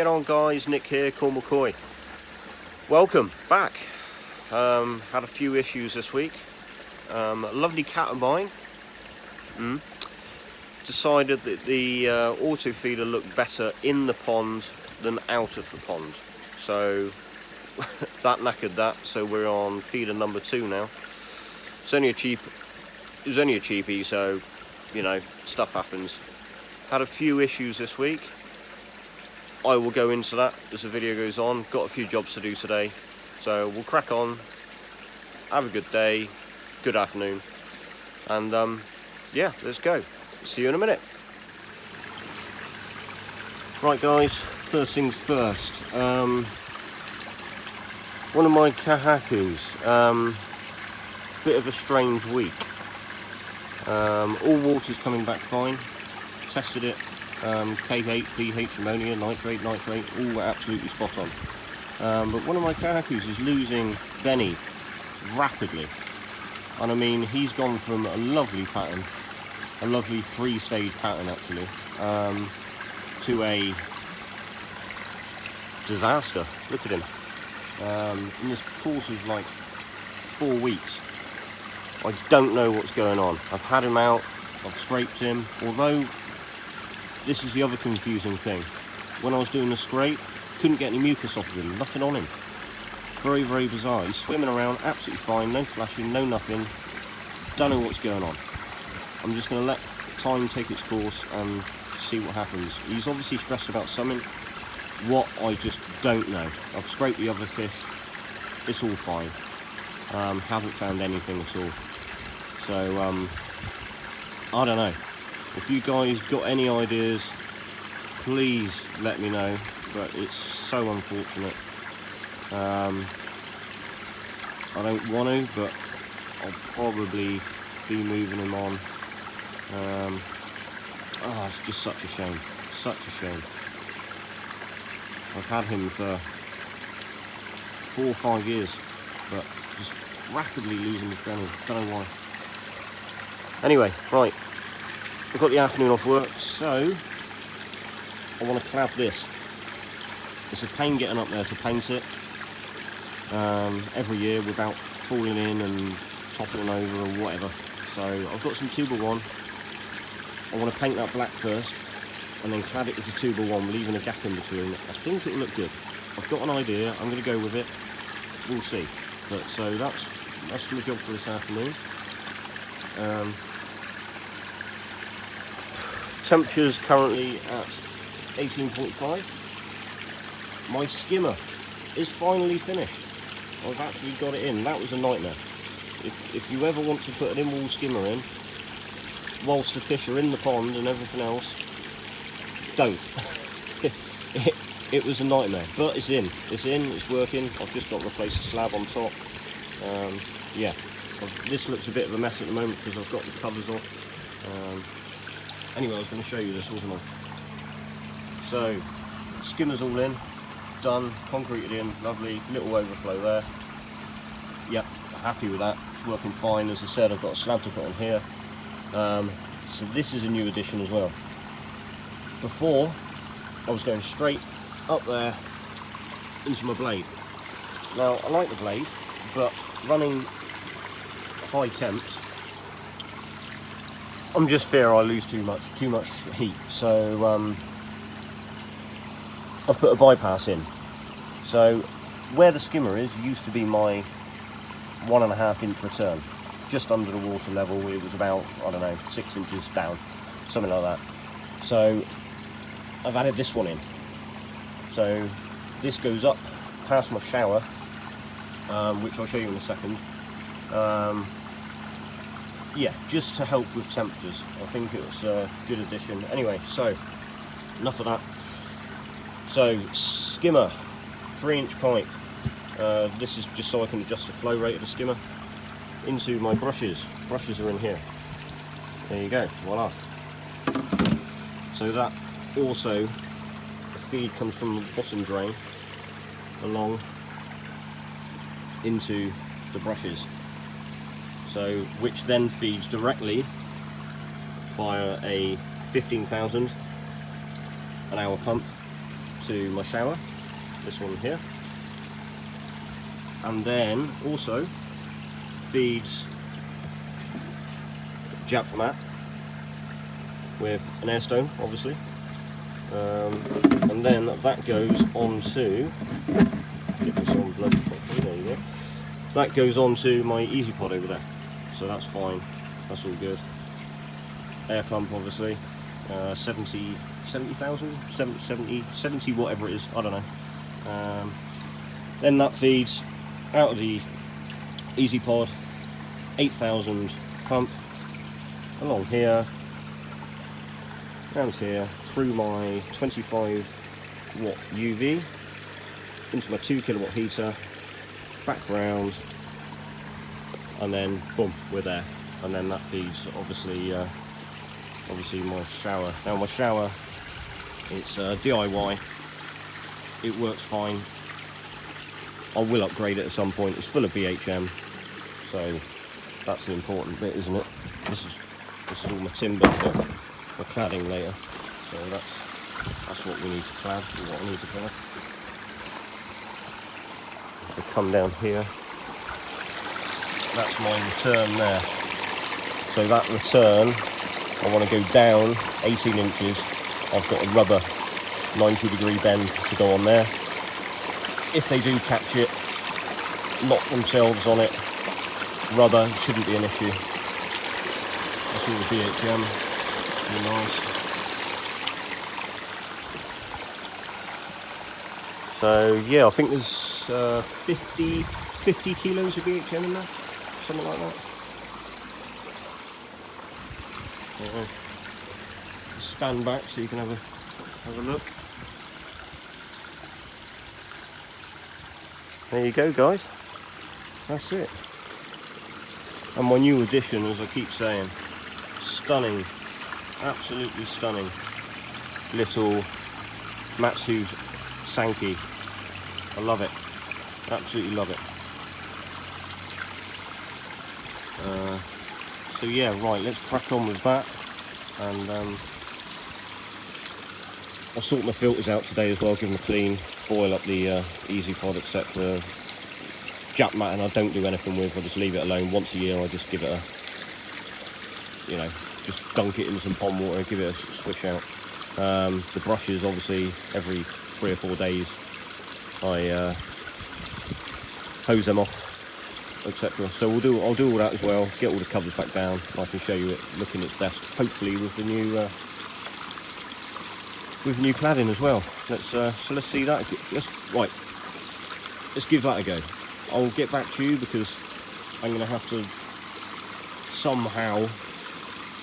Get on guys, Nick here, Cornwall Coy. Welcome back. Had a few issues this week. A lovely cat of mine decided that the auto feeder looked better in the pond than out of the pond. So that knackered that, so we're on feeder number 2 now. It was only a cheapie, so you know, stuff happens. Had a few issues this week. I will go into that as the video goes on. Got a few jobs to do today, so we'll crack on. Have a good day, good afternoon, and yeah, let's go. See you in a minute. Right guys, first things first. One of my kahakus, bit of a strange week. All water's coming back fine. Tested it, K8, pH, ammonia, nitrate, all absolutely spot on. But one of my kahakus is losing Beni rapidly. And I mean, he's gone from a lovely pattern, a lovely 3-stage pattern actually, to a disaster. Look at him. In this course of like 4 weeks. I don't know what's going on. I've had him out, I've scraped him, although this is the other confusing thing. When I was doing the scrape, couldn't get any mucus off of him, nothing on him. Very, very bizarre. He's swimming around absolutely fine, no flashing, no nothing. Don't know what's going on. I'm just going to let time take its course and see what happens. He's obviously stressed about something. What, I just don't know. I've scraped the other fish, it's all fine. Haven't found anything at all. So, I don't know. If you guys got any ideas, please let me know. But it's so unfortunate. I don't want to, but I'll probably be moving him on. Oh, it's just such a shame. Such a shame. I've had him for 4 or 5 years, but just rapidly losing his Beni. Don't know why. Anyway, right. I've got the afternoon off work, so I want to clad this. It's a pain getting up there to paint it every year without falling in and toppling over or whatever. So I've got some 2x1. I want to paint that black first and then clad it with the 2x1, leaving a gap in between. I think it'll look good. I've got an idea, I'm going to go with it. We'll see. But so that's my job for this afternoon. Temperature's currently at 18.5. My skimmer is finally finished. I've actually got it in. That was a nightmare. If you ever want to put an in-wall skimmer in, whilst the fish are in the pond and everything else, don't. It was a nightmare, but it's in, it's working. I've just got to replace the slab on top. Yeah, this looks a bit of a mess at the moment because I've got the covers off. Anyway, I was going to show you this, wasn't I? So, skimmer's all in, done, concreted in, lovely, little overflow there. Yep, happy with that, it's working fine. As I said, I've got a slab to put on here. So this is a new addition as well. Before, I was going straight up there into my blade. Now, I like the blade, but running high temps, I'm just fear I lose too much heat. So I put a bypass in. So where the skimmer is used to be my 1.5 inch return, just under the water level. It was about, I don't know, 6 inches down, something like that. So I've added this one in. So this goes up past my shower, which I'll show you in a second. Yeah, just to help with temperatures. I think it was a good addition. Anyway, so enough of that. So skimmer, 3-inch pipe. This is just so I can adjust the flow rate of the skimmer into my brushes. Brushes are in here. There you go, voila. So that also, the feed comes from the bottom drain along into the brushes. So, which then feeds directly via a 15,000 an hour pump into my shower, this one here, and then also feeds Jap mat with an air stone, obviously, and then that goes on to, get this on bloody properly, there you go, that goes on to my Easy Pod over there, so that's fine, that's all good. Air pump, obviously, 70 whatever it is, I don't know. Then that feeds out of the Easy Pod, 8,000 pump along here, round here, through my 25 watt UV into my 2 kilowatt heater, back round, and then boom, we're there. And then that feeds obviously my shower. Now my shower, it's DIY, it works fine. I will upgrade it at some point. It's full of BHM, so that's the important bit, isn't it? This is all my timber for cladding later, so that's what we need to clad, what I need to clad. So come down here, that's my return there. So that return, I want to go down 18 inches. I've got a rubber 90-degree bend to go on there. If they do catch it, lock themselves on it, rubber, shouldn't be an issue. That's all the BHM, really nice. So yeah, I think there's 50 kilos of BHM in there, something like that. Stand back so you can have a look. There you go, guys. That's it. And my new addition, as I keep saying, stunning, absolutely stunning little Matsu Sankey. I love it, absolutely love it. So yeah, right, let's crack on with that, and I'll sort my filters out today as well, give them a clean, boil up the Easy Pod, etc. Jap mat, and I don't do anything with, I just leave it alone. Once a year I just give it a, you know, just dunk it in some pond water, give it a swish out. The brushes, obviously, every 3 or 4 days I hose them off, etc. So I'll do all that as well, get all the covers back down, I can show you it looking its best, hopefully with the new cladding as well. Let's see that. Let's give that a go. I'll get back to you because I'm going to have to somehow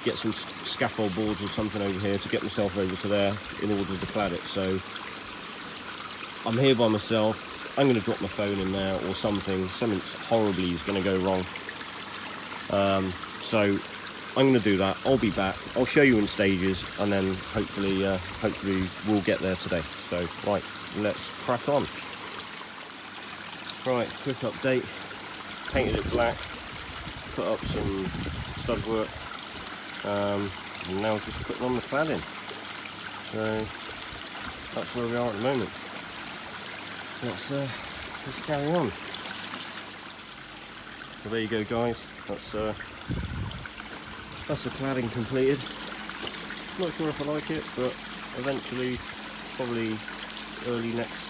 get some scaffold boards or something over here to get myself over to there in order to clad it. So I'm here by myself. I'm going to drop my phone in there or something horribly is going to go wrong. So I'm going to do that. I'll be back. I'll show you in stages, and then hopefully we'll get there today. So right, let's crack on. Right, quick update. Painted it black, put up some stud work, and now just putting on the cladding. So that's where we are at the moment. Let's carry on. So there you go, guys. That's the cladding completed. Not sure if I like it, but eventually, probably early next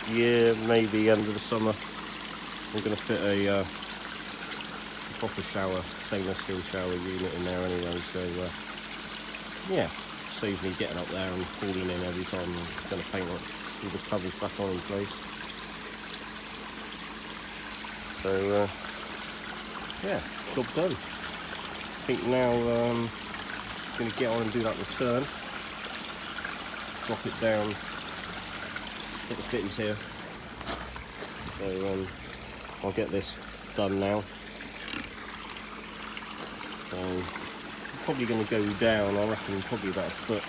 year, maybe end of the summer, I'm going to fit a proper shower, stainless steel shower unit in there anyway. So yeah, saves me getting up there and falling in every time I'm going to paint it. All the covers back on in place. So yeah, job done. I think now I'm going to get on and do that return, drop it down, get the fittings here. So I'll get this done now. So I'm probably going to go down, I reckon probably about a foot,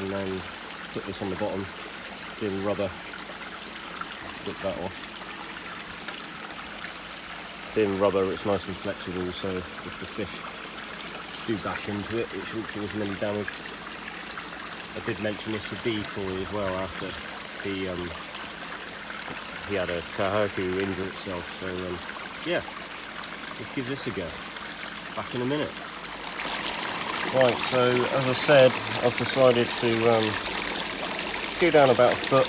and then put this on the bottom, thin rubber, rip that off. Thin rubber, it's nice and flexible, so if the fish do bash into it, it shouldn't cause them any damage. I did mention this to Beni as well after he had a kahaku injure itself. So yeah, let's give this a go. Back in a minute. Right, so as I said, I've decided to go down about a foot.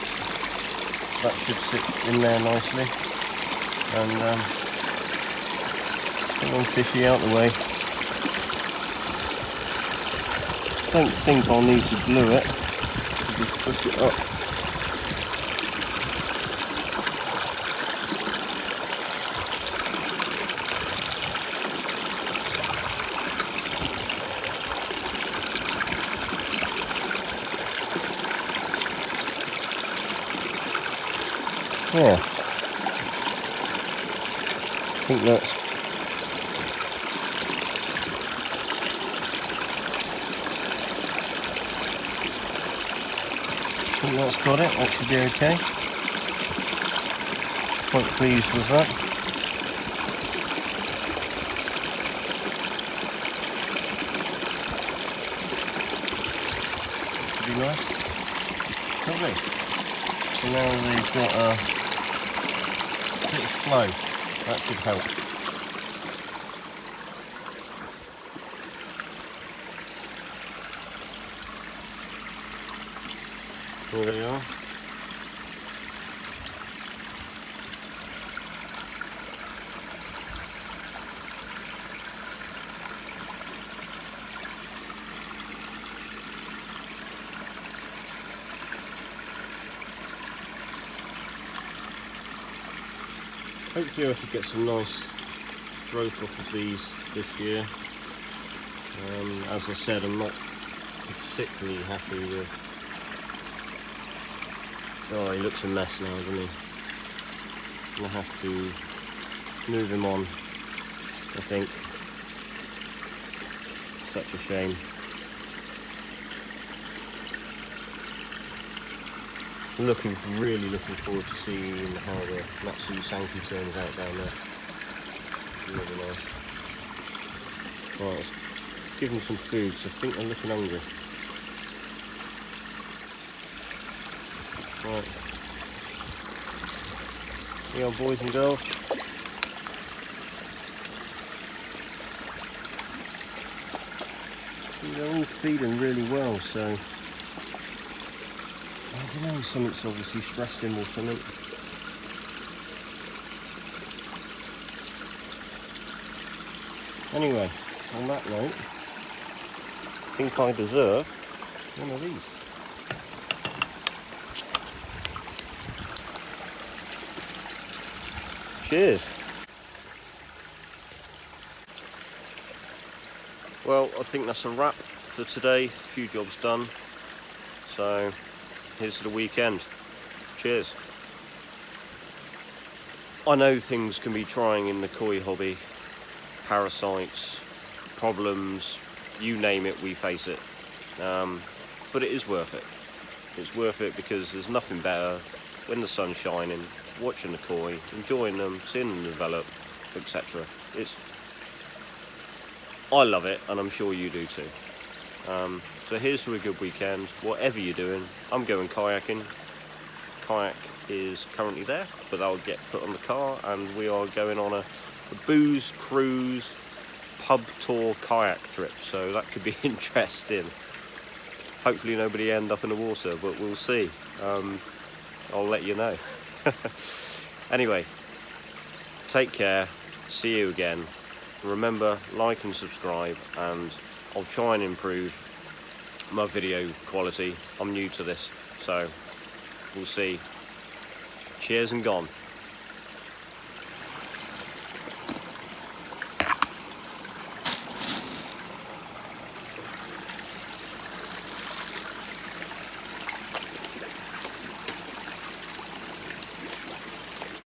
That should sit in there nicely, and get one fishy out the way. Don't think I'll need to glue it. I'll just push it up. Yeah, I think that's got it. That should be okay. Quite pleased with that. Should be nice. Lovely. So now we've got a bit of flow. That should help. There we are. Hopefully I should get some nice growth off of these this year. As I said, I'm not particularly happy with... Oh, he looks a mess now, doesn't he? I'm going to have to move him on, I think. Such a shame. Really looking forward to seeing how the Matsu Sanki turns out down there. Really nice. Right, let's give them some food, so I think they're looking hungry. Right. Here are boys and girls. They're all feeding really well, so I don't know, something's obviously stressed him or something. Anyway, on that note, I think I deserve one of these. Cheers. Well, I think that's a wrap for today. A few jobs done. So here's to the weekend. Cheers. I know things can be trying in the koi hobby. Parasites, problems, you name it, we face it. But it is worth it. It's worth it because there's nothing better when the sun's shining, watching the koi, enjoying them, seeing them develop, etc. I love it, and I'm sure you do too. So here's to a good weekend, whatever you're doing. I'm going kayaking. Kayak is currently there, but that'll get put on the car, and we are going on a booze cruise pub tour kayak trip, so that could be interesting. Hopefully nobody end up in the water, but we'll see. I'll let you know. Anyway, take care, see you again. Remember, like and subscribe, and I'll try and improve my video quality. I'm new to this, so we'll see. Cheers and gone.